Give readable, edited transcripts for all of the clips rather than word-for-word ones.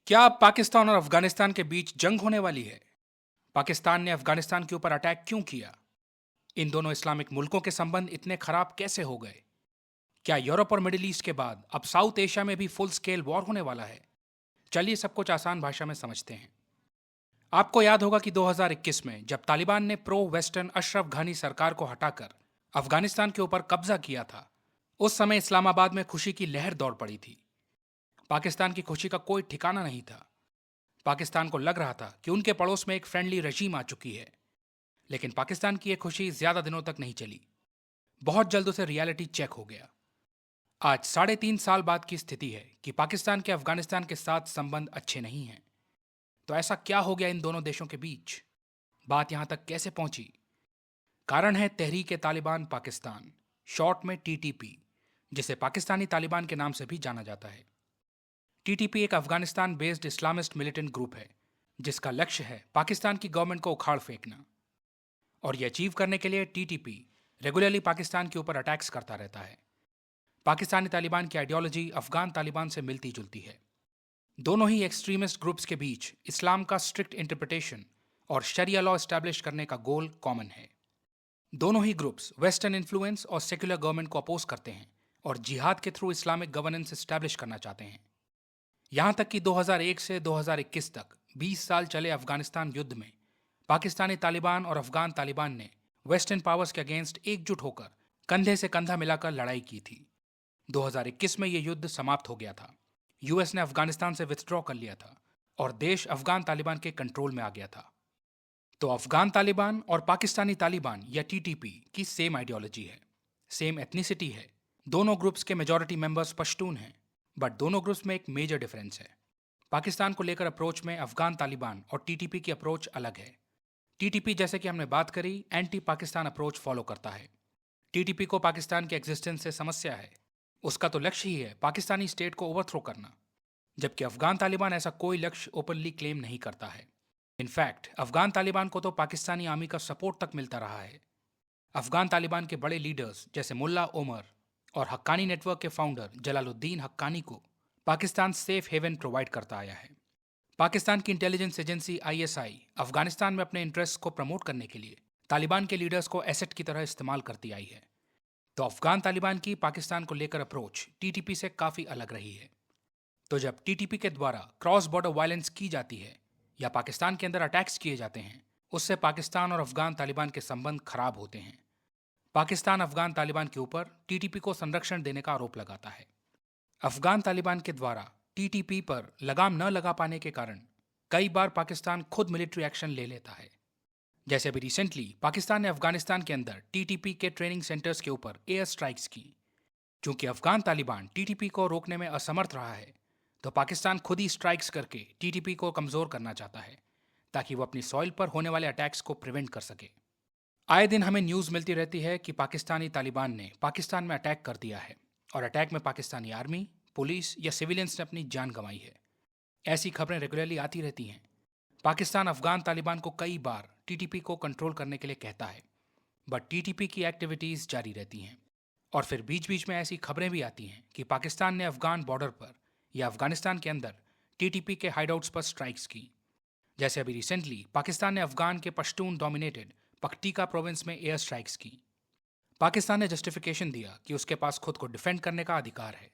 क्या अब पाकिस्तान और अफगानिस्तान के बीच जंग होने वाली है? पाकिस्तान ने अफगानिस्तान के ऊपर अटैक क्यों किया? इन दोनों इस्लामिक मुल्कों के संबंध इतने खराब कैसे हो गए? क्या यूरोप और मिडिल ईस्ट के बाद अब साउथ एशिया में भी फुल स्केल वॉर होने वाला है? चलिए सब कुछ आसान भाषा में समझते हैं। आपको याद होगा कि 2021 में जब तालिबान ने प्रो वेस्टर्न अशरफ घानी सरकार को हटाकर अफगानिस्तान के ऊपर कब्जा किया था, उस समय इस्लामाबाद में खुशी की लहर दौड़ पड़ी थी। पाकिस्तान की खुशी का कोई ठिकाना नहीं था। पाकिस्तान को लग रहा था कि उनके पड़ोस में एक फ्रेंडली रजीम आ चुकी है। लेकिन पाकिस्तान की यह खुशी ज्यादा दिनों तक नहीं चली। बहुत जल्द उसे रियलिटी चेक हो गया। आज 3.5 साल बाद की स्थिति है कि पाकिस्तान के अफगानिस्तान के साथ संबंध अच्छे नहीं हैं। तो ऐसा क्या हो गया इन दोनों देशों के बीच? बात यहां तक कैसे पहुंची? कारण है तहरीक ए तालिबान पाकिस्तान, शॉर्ट में टीटीपी, जिसे पाकिस्तानी तालिबान के नाम से भी जाना जाता है। टीटीपी एक Afghanistan based Islamist militant group है जिसका लक्ष्य है पाकिस्तान की गवर्नमेंट को उखाड़ फेंकना। और यह अचीव करने के लिए टीटीपी रेगुलरली पाकिस्तान के ऊपर अटैक्स करता रहता है। पाकिस्तानी तालिबान की आइडियोलॉजी अफगान तालिबान से मिलती जुलती है। दोनों ही एक्सट्रीमिस्ट ग्रुप्स के बीच इस्लाम का स्ट्रिक्ट इंटरप्रिटेशन और शरिया लॉ एस्टैब्लिश करने का गोल कॉमन है। दोनों ही ग्रुप्स वेस्टर्न इन्फ्लुएंस और सेक्युलर गवर्नमेंट को अपोज करते हैं और जिहाद के थ्रू इस्लामिक गवर्नेंस एस्टैब्लिश करना चाहते हैं। यहां तक कि 2001 से 2021 तक 20 साल चले अफगानिस्तान युद्ध में पाकिस्तानी तालिबान और अफगान तालिबान ने वेस्टर्न पावर्स के अगेंस्ट एकजुट होकर कंधे से कंधा मिलाकर लड़ाई की थी। 2021 में यह युद्ध समाप्त हो गया था। यूएस ने अफगानिस्तान से विथड्रॉ कर लिया था और देश अफगान तालिबान के कंट्रोल में आ गया था। तो अफगान तालिबान और पाकिस्तानी तालिबान या टीटीपी की सेम आइडियोलॉजी है, सेम एथनिसिटी है। दोनों ग्रुप्स के मेजॉरिटी मेंबर्स पश्तून हैं, बट दोनों ग्रुप्स में एक मेजर डिफरेंस है। पाकिस्तान को लेकर अप्रोच में अफगान तालिबान और टीटीपी की अप्रोच अलग है। टीटीपी, जैसे कि हमने बात करी, एंटी पाकिस्तान अप्रोच फॉलो करता है। टीटीपी को पाकिस्तान के एग्जिस्टेंस से समस्या है। उसका तो लक्ष्य ही है पाकिस्तानी स्टेट को ओवरथ्रो करना। जबकि अफगान तालिबान ऐसा कोई लक्ष्य ओपनली क्लेम नहीं करता है। इनफैक्ट अफगान तालिबान को तो पाकिस्तानी आर्मी का सपोर्ट तक मिलता रहा है। अफगान तालिबान के बड़े लीडर्स जैसे मुल्ला ओमर और हक्कानी नेटवर्क के फाउंडर जलालुद्दीन हक्कानी को पाकिस्तान सेफ हेवन प्रोवाइड करता आया है। पाकिस्तान की इंटेलिजेंस एजेंसी आईएसआई अफगानिस्तान में अपने इंटरेस्ट को प्रमोट करने के लिए तालिबान के लीडर्स को एसेट की तरह इस्तेमाल करती आई है। तो अफगान तालिबान की पाकिस्तान को लेकर अप्रोच टीटीपी से काफी अलग रही है। तो जब टीटीपी के द्वारा क्रॉस बॉर्डर वायलेंस की जाती है या पाकिस्तान के अंदर अटैक्स किए जाते हैं, उससे पाकिस्तान और अफगान तालिबान के संबंध खराब होते हैं। पाकिस्तान अफगान तालिबान के ऊपर टीटीपी को संरक्षण देने का आरोप लगाता है। अफगान तालिबान के द्वारा टीटीपी पर लगाम न लगा पाने के कारण कई बार पाकिस्तान खुद मिलिट्री एक्शन ले लेता है। जैसे अभी रिसेंटली पाकिस्तान ने अफगानिस्तान के अंदर टीटीपी के ट्रेनिंग सेंटर्स के ऊपर एयर स्ट्राइक्स की। क्योंकि अफगान तालिबान टीटीपी को रोकने में असमर्थ रहा है, तो पाकिस्तान खुद ही स्ट्राइक्स करके टीटीपी को कमजोर करना चाहता है ताकि वो अपनी सॉइल पर होने वाले अटैक्स को प्रिवेंट कर सके। आए दिन हमें न्यूज़ मिलती रहती है कि पाकिस्तानी तालिबान ने पाकिस्तान में अटैक कर दिया है और अटैक में पाकिस्तानी आर्मी, पुलिस या सिविलियंस ने अपनी जान गंवाई है। ऐसी खबरें रेगुलरली आती रहती हैं। पाकिस्तान अफगान तालिबान को कई बार टीटीपी को कंट्रोल करने के लिए कहता है, बट टीटीपी की एक्टिविटीज़ जारी रहती हैं। और फिर बीच बीच में ऐसी खबरें भी आती हैं कि पाकिस्तान ने अफगान बॉर्डर पर या अफगानिस्तान के अंदर टीटीपी के हाइडआउट्स पर स्ट्राइक्स की। जैसे अभी रिसेंटली पाकिस्तान ने अफगान के पश्तून डोमिनेटेड पख्तीका प्रोविंस में एयर स्ट्राइक्स की। पाकिस्तान ने जस्टिफिकेशन दिया कि उसके पास खुद को डिफेंड करने का अधिकार है।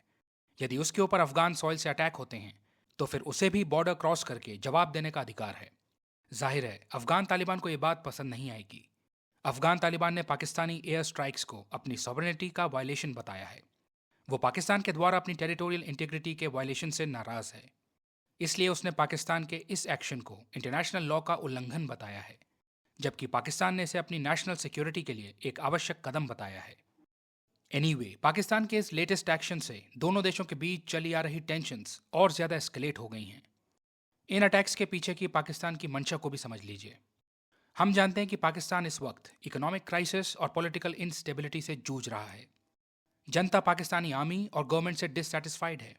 यदि उसके ऊपर अफगान सॉइल से अटैक होते हैं तो फिर उसे भी बॉर्डर क्रॉस करके जवाब देने का अधिकार है। जाहिर है अफगान तालिबान को यह बात पसंद नहीं आएगी। अफगान तालिबान ने पाकिस्तानी एयर स्ट्राइक्स को अपनी सॉवरेनिटी का वायलेशन बताया है। वो पाकिस्तान के द्वारा अपनी टेरिटोरियल इंटीग्रिटी के वायलेशन से नाराज है। इसलिए उसने पाकिस्तान के इस एक्शन को इंटरनेशनल लॉ का उल्लंघन बताया है, जबकि पाकिस्तान ने इसे अपनी नेशनल सिक्योरिटी के लिए एक आवश्यक कदम बताया है। एनीवे, पाकिस्तान के इस लेटेस्ट एक्शन से दोनों देशों के बीच चली आ रही टेंशंस और ज्यादा एस्केलेट हो गई हैं। इन अटैक्स के पीछे की पाकिस्तान की मंशा को भी समझ लीजिए। हम जानते हैं कि पाकिस्तान इस वक्त इकोनॉमिक क्राइसिस और पॉलिटिकल इंस्टेबिलिटी से जूझ रहा है। जनता पाकिस्तानी आर्मी और गवर्नमेंट से डिससैटिस्फाइड है।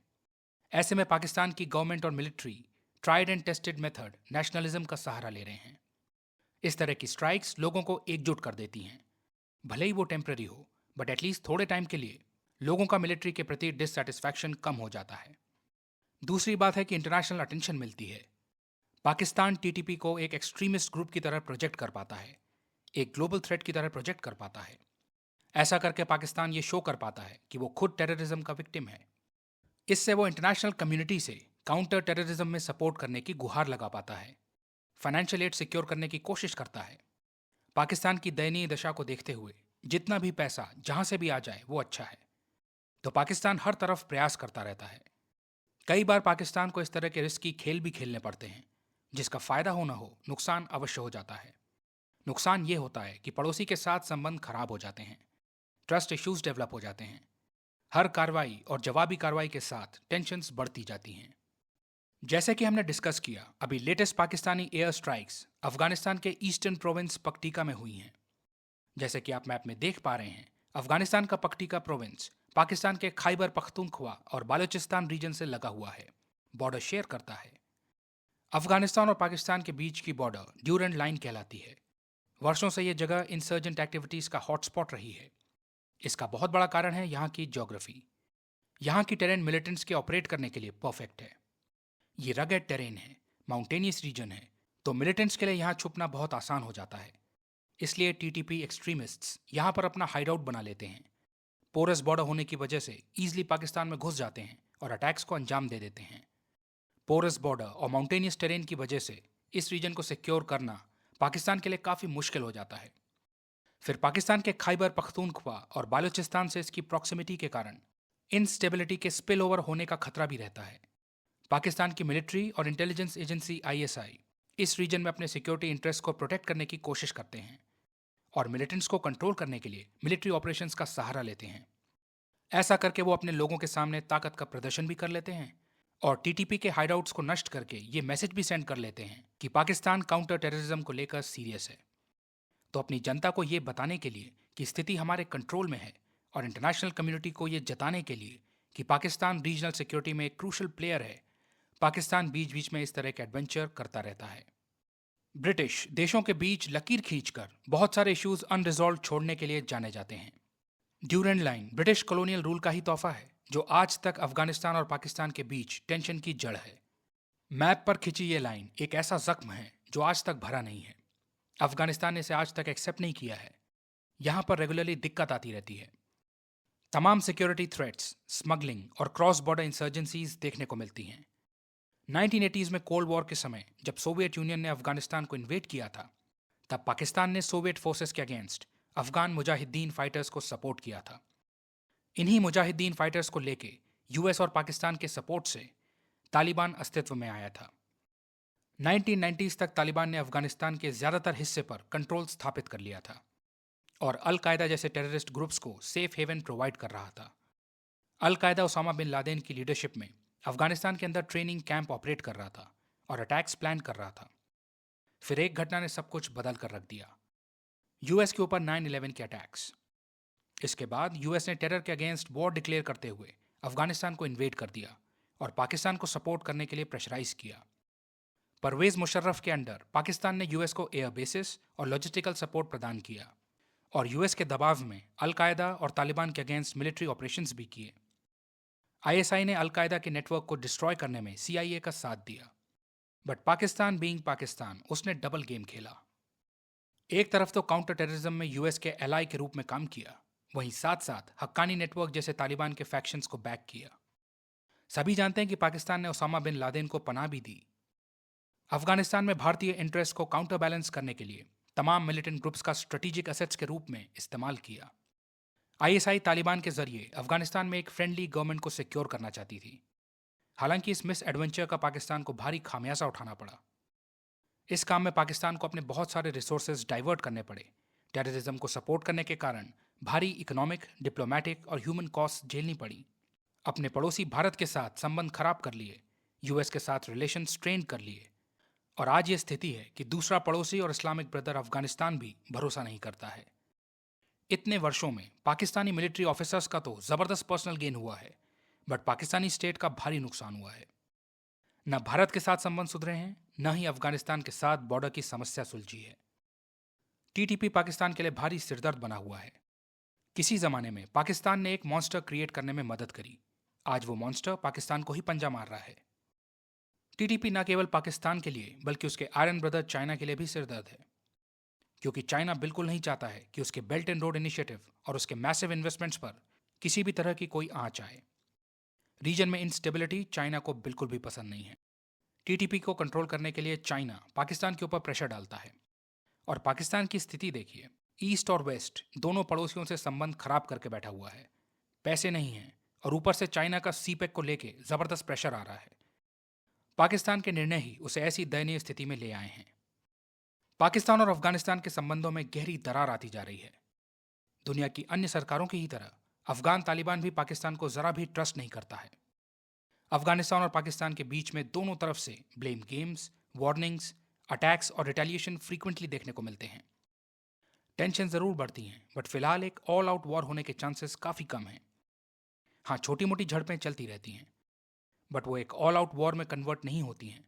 ऐसे में पाकिस्तान की गवर्नमेंट और military tried and tested method nationalism का सहारा ले रहे हैं। इस तरह की स्ट्राइक्स लोगों को एकजुट कर देती हैं। भले ही वो टेम्पररी हो, बट एटलीस्ट थोड़े टाइम के लिए लोगों का मिलिट्री के प्रति डिससैटिस्फैक्शन कम हो जाता है। दूसरी बात है कि इंटरनेशनल अटेंशन मिलती है। पाकिस्तान टीटीपी को एक एक्सट्रीमिस्ट ग्रुप की तरह प्रोजेक्ट कर पाता है, एक ग्लोबल थ्रेट की तरह प्रोजेक्ट कर पाता है। ऐसा करके पाकिस्तान ये शो कर पाता है कि वो खुद टेररिज्म का विक्टिम है। इससे वो इंटरनेशनल कम्युनिटी से काउंटर टेररिज्म में सपोर्ट करने की गुहार लगा पाता है, फाइनेंशियल एड सिक्योर करने की कोशिश करता है। पाकिस्तान की दयनीय दशा को देखते हुए जितना भी पैसा जहां से भी आ जाए वो अच्छा है, तो पाकिस्तान हर तरफ प्रयास करता रहता है। कई बार पाकिस्तान को इस तरह के रिस्की खेल भी खेलने पड़ते हैं, जिसका फायदा हो ना हो नुकसान अवश्य हो जाता है। नुकसान ये होता है कि पड़ोसी के साथ संबंध खराब हो जाते हैं, ट्रस्ट इश्यूज डेवलप हो जाते हैं। हर कार्रवाई और जवाबी कार्रवाई के साथ टेंशन्स बढ़ती जाती हैं। जैसे कि हमने डिस्कस किया, अभी latest Pakistani air strikes Afghanistan के ईस्टर्न प्रोविंस पक्टिका में हुई हैं। जैसे कि आप मैप में देख पा रहे हैं, अफगानिस्तान का पक्टिका प्रोविंस पाकिस्तान के खैबर पख्तूनख्वा और बालूचिस्तान रीजन से लगा हुआ है, बॉर्डर शेयर करता है। अफगानिस्तान और पाकिस्तान के बीच की बॉर्डर ड्यूरेंट लाइन कहलाती है। वर्षों से यह जगह इंसर्जेंट एक्टिविटीज का हॉटस्पॉट रही है। इसका बहुत बड़ा कारण है यहाँ की ज्योग्राफी। यहाँ की टेरेन मिलिटेंट्स के ऑपरेट करने के लिए परफेक्ट है। ये रगेड टेरेन है, माउंटेनियस रीजन है, तो मिलिटेंट्स के लिए यहाँ छुपना बहुत आसान हो जाता है। इसलिए टीटीपी एक्सट्रीमिस्ट्स यहाँ पर अपना हाइडआउट बना लेते हैं। पोरस बॉर्डर होने की वजह से ईजिली पाकिस्तान में घुस जाते हैं और अटैक्स को अंजाम दे देते हैं। पोरस बॉर्डर और माउंटेनियस टेरेन की वजह से इस रीजन को सिक्योर करना पाकिस्तान के लिए काफ़ी मुश्किल हो जाता है। फिर पाकिस्तान के खैबर पख्तूनख्वा और बालूचिस्तान से इसकी प्रॉक्सिमिटी के कारण इनस्टेबिलिटी के स्पिल ओवर होने का खतरा भी रहता है। पाकिस्तान की मिलिट्री और इंटेलिजेंस एजेंसी आईएसआई इस रीजन में अपने सिक्योरिटी इंटरेस्ट को प्रोटेक्ट करने की कोशिश करते हैं और मिलिटेंट्स को कंट्रोल करने के लिए मिलिट्री ऑपरेशंस का सहारा लेते हैं। ऐसा करके वो अपने लोगों के सामने ताकत का प्रदर्शन भी कर लेते हैं और टीटीपी के हाइडआउट्स को नष्ट करके ये मैसेज भी सेंड कर लेते हैं कि पाकिस्तान काउंटर टेररिज्म को लेकर सीरियस है। तो अपनी जनता को ये बताने के लिए कि स्थिति हमारे कंट्रोल में है और इंटरनेशनल कम्युनिटी को ये जताने के लिए कि पाकिस्तान रीजनल सिक्योरिटी में एक क्रूशल प्लेयर है, पाकिस्तान बीच बीच में इस तरह के एडवेंचर करता रहता है। ब्रिटिश देशों के बीच लकीर खींचकर बहुत सारे इश्यूज अनरिजॉल्व छोड़ने के लिए जाने जाते हैं। Durand line British colonial rule का ही तोहफा है, जो आज तक अफगानिस्तान और पाकिस्तान के बीच टेंशन की जड़ है। मैप पर खिंची ये लाइन एक ऐसा जख्म है जो आज तक भरा नहीं है। अफगानिस्तान ने इसे आज तक एक्सेप्ट नहीं किया है। यहां पर रेगुलरली दिक्कत आती रहती है। तमाम सिक्योरिटी थ्रेट्स, स्मगलिंग और क्रॉस बॉर्डर इंसर्जेंसीज देखने को मिलती हैं। 1980s में कोल्ड वॉर के समय जब सोवियत यूनियन ने अफगानिस्तान को इन्वेड किया था, तब पाकिस्तान ने सोवियत फोर्सेस के अगेंस्ट अफगान मुजाहिदीन फाइटर्स को सपोर्ट किया था। इन्हीं मुजाहिदीन फाइटर्स को लेके यूएस और पाकिस्तान के सपोर्ट से तालिबान अस्तित्व में आया था। 1990s तक तालिबान ने अफगानिस्तान के ज़्यादातर हिस्से पर कंट्रोल स्थापित कर लिया था और अल कायदा जैसे टेररिस्ट ग्रुप्स को सेफ हेवन प्रोवाइड कर रहा था। अल कायदा उसामा बिन लादेन की लीडरशिप में अफगानिस्तान के अंदर ट्रेनिंग कैंप ऑपरेट कर रहा था और अटैक्स प्लान कर रहा था। फिर एक घटना ने सब कुछ बदल कर रख दिया, यूएस के ऊपर 9/11 के अटैक्स। इसके बाद यूएस ने टेरर के अगेंस्ट वॉर डिक्लेयर करते हुए अफगानिस्तान को इन्वेड कर दिया और पाकिस्तान को सपोर्ट करने के लिए प्रेशराइज किया। परवेज मुशर्रफ के अंडर पाकिस्तान ने यूएस को एयर बेसिस और लॉजिस्टिकल सपोर्ट प्रदान किया और यूएस के दबाव में अल कायदा और तालिबान के अगेंस्ट मिलिट्री ऑपरेशंस भी किए। आईएसआई ने अल कायदा के नेटवर्क को डिस्ट्रॉय करने में सीआईए का साथ दिया। बट पाकिस्तान बीइंग पाकिस्तान, उसने डबल गेम खेला। एक तरफ तो काउंटर टेररिज्म में यूएस के एलाई के रूप में काम किया, वहीं साथ साथ हक्कानी नेटवर्क जैसे तालिबान के फैक्शंस को बैक किया। सभी जानते हैं कि पाकिस्तान ने ओसामा बिन लादेन को पनाह भी दी। अफगानिस्तान में भारतीय इंटरेस्ट को काउंटर बैलेंस करने के लिए तमाम मिलिटेंट ग्रुप्स का स्ट्रेटेजिक एसेट्स के रूप में इस्तेमाल किया। आईएसआई तालिबान के जरिए अफगानिस्तान में एक फ्रेंडली गवर्नमेंट को सिक्योर करना चाहती थी। हालांकि इस मिस एडवेंचर का पाकिस्तान को भारी खामियाजा उठाना पड़ा। इस काम में पाकिस्तान को अपने बहुत सारे रिसोर्सेज डाइवर्ट करने पड़े। टेररिज्म को सपोर्ट करने के कारण भारी इकोनॉमिक, डिप्लोमेटिक और ह्यूमन कॉस्ट झेलनी पड़ी। अपने पड़ोसी भारत के साथ संबंध खराब कर लिए, यूएस के साथ रिलेशन स्ट्रेन कर लिए और आज ये स्थिति है कि दूसरा पड़ोसी और इस्लामिक ब्रदर अफगानिस्तान भी भरोसा नहीं करता है। इतने वर्षों में पाकिस्तानी मिलिट्री ऑफिसर्स का तो जबरदस्त पर्सनल गेन हुआ है, बट पाकिस्तानी स्टेट का भारी नुकसान हुआ है। न भारत के साथ संबंध सुधरे हैं, न ही अफगानिस्तान के साथ बॉर्डर की समस्या सुलझी है। टीटीपी पाकिस्तान के लिए भारी सिरदर्द बना हुआ है। किसी जमाने में पाकिस्तान ने एक मॉन्स्टर क्रिएट करने में मदद करी, आज वो मॉन्स्टर पाकिस्तान को ही पंजा मार रहा है। टीटीपी न केवल पाकिस्तान के लिए बल्कि उसके आयरन ब्रदर चाइना के लिए भी सिरदर्द है, क्योंकि चाइना बिल्कुल नहीं चाहता है कि उसके बेल्ट एंड रोड इनिशिएटिव और उसके मैसिव इन्वेस्टमेंट्स पर किसी भी तरह की कोई आंच आए। रीजन में इंस्टेबिलिटी चाइना को बिल्कुल भी पसंद नहीं है। टीटीपी को कंट्रोल करने के लिए चाइना पाकिस्तान के ऊपर प्रेशर डालता है। और पाकिस्तान की स्थिति देखिए, ईस्ट और वेस्ट दोनों पड़ोसियों से संबंध खराब करके बैठा हुआ है। पैसे नहीं हैं और ऊपर से चाइना का सीपेक को लेके जबरदस्त प्रेशर आ रहा है। पाकिस्तान के निर्णय ही उसे ऐसी दयनीय स्थिति में ले आए हैं। पाकिस्तान और अफगानिस्तान के संबंधों में गहरी दरार आती जा रही है। दुनिया की अन्य सरकारों की ही तरह अफगान तालिबान भी पाकिस्तान को जरा भी ट्रस्ट नहीं करता है। अफगानिस्तान और पाकिस्तान के बीच में दोनों तरफ से ब्लेम गेम्स, वार्निंग्स, अटैक्स और रिटेलिएशन फ्रीक्वेंटली देखने को मिलते हैं। टेंशन जरूर बढ़ती हैं, बट फिलहाल एक ऑल आउट वॉर होने के चांसेस काफी कम हैं। हाँ, छोटी मोटी झड़पें चलती रहती हैं, बट वो एक ऑल आउट वॉर में कन्वर्ट नहीं होती हैं,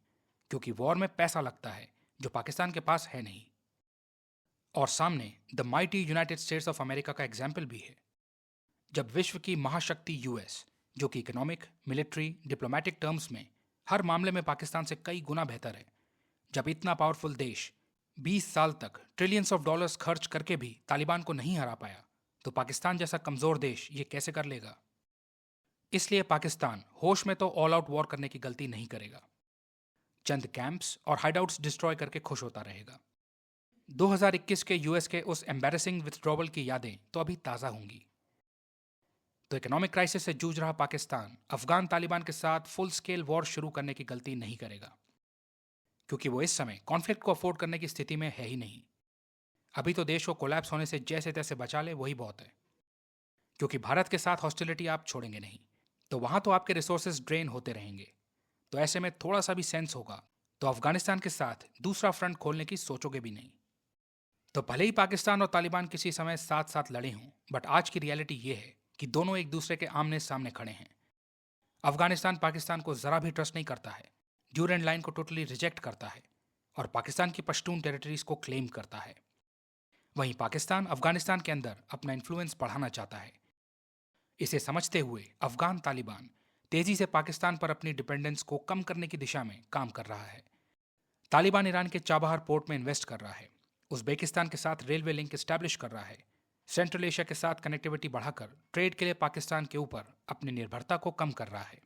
क्योंकि वॉर में पैसा लगता है जो पाकिस्तान के पास है नहीं। और सामने the mighty United states of America का एग्जाम्पल भी है। जब विश्व की महाशक्ति यूएस, जो कि इकोनॉमिक, मिलिट्री, डिप्लोमेटिक टर्म्स में हर मामले में पाकिस्तान से कई गुना बेहतर है, जब इतना पावरफुल देश 20 साल तक ट्रिलियंस ऑफ डॉलर्स खर्च करके भी तालिबान को नहीं हरा पाया, तो पाकिस्तान जैसा कमजोर देश ये कैसे कर लेगा? इसलिए पाकिस्तान होश में तो ऑल आउट वॉर करने की गलती नहीं करेगा। चंद कैंप्स और हाइडआउट्स डिस्ट्रॉय करके खुश होता रहेगा। 2021 के यूएस के उस एम्बैरेसिंग विथड्रॉवल की यादें तो अभी ताज़ा होंगी। तो इकोनॉमिक क्राइसिस से जूझ रहा पाकिस्तान अफगान तालिबान के साथ फुल स्केल वॉर शुरू करने की गलती नहीं करेगा, क्योंकि वो इस समय कॉन्फ्लिक्ट को अफोर्ड करने की स्थिति में है ही नहीं। अभी तो देश को कोलैप्स होने से जैसे तैसे बचा ले वही बहुत है, क्योंकि भारत के साथ हॉस्टिलिटी आप छोड़ेंगे नहीं, तो वहां तो आपके रिसोर्सेज ड्रेन होते रहेंगे। तो ऐसे में थोड़ा सा भी सेंस होगा तो अफगानिस्तान के साथ दूसरा फ्रंट खोलने की सोचोगे भी नहीं। तो भले ही पाकिस्तान और तालिबान किसी समय साथ साथ लड़े हों, बट आज की रियलिटी ये है कि दोनों एक दूसरे के आमने सामने खड़े हैं। अफगानिस्तान पाकिस्तान को जरा भी ट्रस्ट नहीं करता है, ड्यूरेंट लाइन को टोटली रिजेक्ट करता है और पाकिस्तान की पश्तून टेरिटरीज को क्लेम करता है। वहीं पाकिस्तान अफगानिस्तान के अंदर अपना इन्फ्लुएंस बढ़ाना चाहता है। इसे समझते हुए अफगान तालिबान तेजी से पाकिस्तान पर अपनी डिपेंडेंस को कम करने की दिशा में काम कर रहा है। तालिबान ईरान के चाबहार पोर्ट में इन्वेस्ट कर रहा है, उज्बेकिस्तान के साथ रेलवे लिंक एस्टैब्लिश कर रहा है, सेंट्रल एशिया के साथ कनेक्टिविटी बढ़ाकर ट्रेड के लिए पाकिस्तान के ऊपर अपनी निर्भरता को कम कर रहा है।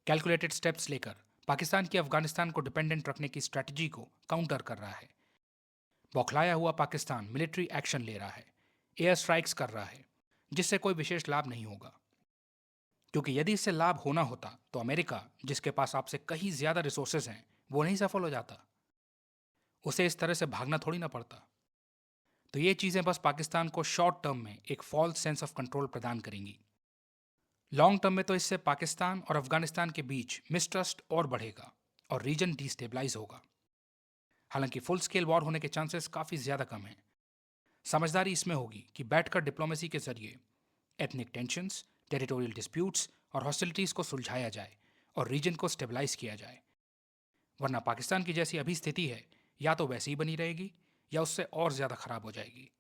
कैलकुलेटेड स्टेप्स लेकर पाकिस्तान की अफगानिस्तान को डिपेंडेंट रखने की स्ट्रैटेजी को काउंटर कर रहा है। बौखलाया हुआ पाकिस्तान मिलिट्री एक्शन ले रहा है, एयर स्ट्राइक्स कर रहा है, जिससे कोई विशेष लाभ नहीं होगा। क्योंकि यदि इससे लाभ होना होता तो अमेरिका, जिसके पास आपसे कहीं ज्यादा रिसोर्सेज हैं, वो नहीं सफल हो जाता। उसे इस तरह से भागना थोड़ी ना पड़ता। तो ये चीजें बस पाकिस्तान को शॉर्ट टर्म में एक फॉल्स सेंस ऑफ कंट्रोल प्रदान करेंगी। लॉन्ग टर्म में तो इससे पाकिस्तान और अफगानिस्तान के बीच मिसट्रस्ट और बढ़ेगा और रीजन डिस्टेबलाइज होगा। हालांकि फुल स्केल वॉर होने के चांसेस काफी ज्यादा कम हैं। समझदारी इसमें होगी कि बैठकर डिप्लोमेसी के जरिए एथनिक टेंशंस, टेरिटोरियल डिस्प्यूट्स और हॉस्टिलिटीज को सुलझाया जाए और रीजन को स्टेबलाइज किया जाए। वरना पाकिस्तान की जैसी अभी स्थिति है, या तो वैसी ही बनी रहेगी या उससे और ज्यादा खराब हो जाएगी।